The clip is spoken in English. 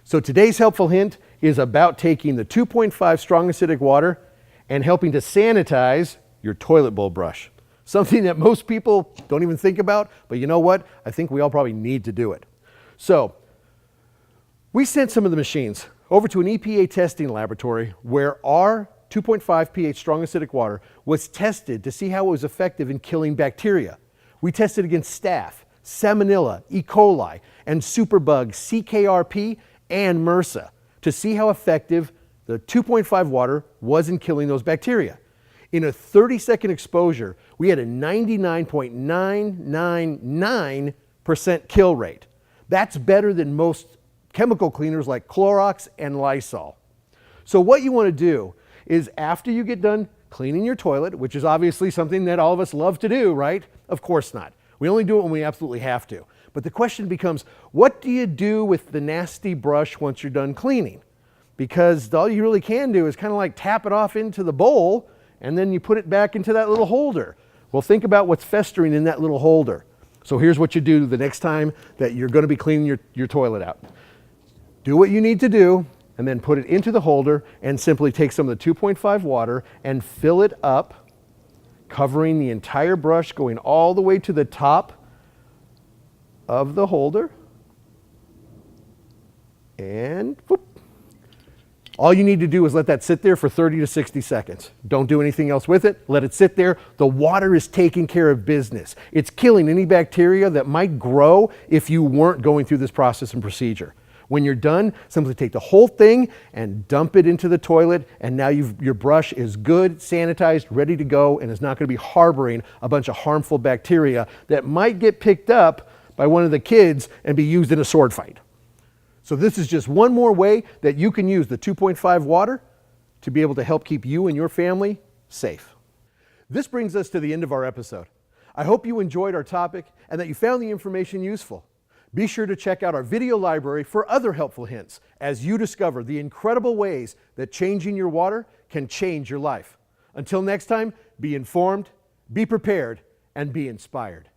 So today's helpful hint is about taking the 2.5 strong acidic water and helping to sanitize your toilet bowl brush. Something that most people don't even think about, but you know what? I think we all probably need to do it. So we sent some of the machines over to an EPA testing laboratory where our 2.5 pH strong acidic water was tested to see how it was effective in killing bacteria. We tested against Staph, Salmonella, E-coli, and superbug CKRP and MRSA to see how effective the 2.5 water was in killing those bacteria. In a 30-second exposure, we had a 99.999% kill rate. That's better than most chemical cleaners like Clorox and Lysol. So what you want to do is after you get done cleaning your toilet, which is obviously something that all of us love to do, right? Of course not. We only do it when we absolutely have to. But the question becomes, what do you do with the nasty brush once you're done cleaning? Because all you really can do is kind of like tap it off into the bowl and then you put it back into that little holder. Well, think about what's festering in that little holder. So here's what you do the next time that you're going to be cleaning your toilet out. Do what you need to do and then put it into the holder and simply take some of the 2.5 water and fill it up, covering the entire brush, going all the way to the top of the holder. And whoop. All you need to do is let that sit there for 30 to 60 seconds. Don't do anything else with it. Let it sit there. The water is taking care of business. It's killing any bacteria that might grow if you weren't going through this process and procedure. When you're done, simply take the whole thing and dump it into the toilet, and now your brush is good, sanitized, ready to go, and is not going to be harboring a bunch of harmful bacteria that might get picked up by one of the kids and be used in a sword fight. So this is just one more way that you can use the 2.5 water to be able to help keep you and your family safe. This brings us to the end of our episode. I hope you enjoyed our topic and that you found the information useful. Be sure to check out our video library for other helpful hints as you discover the incredible ways that changing your water can change your life. Until next time, be informed, be prepared, and be inspired.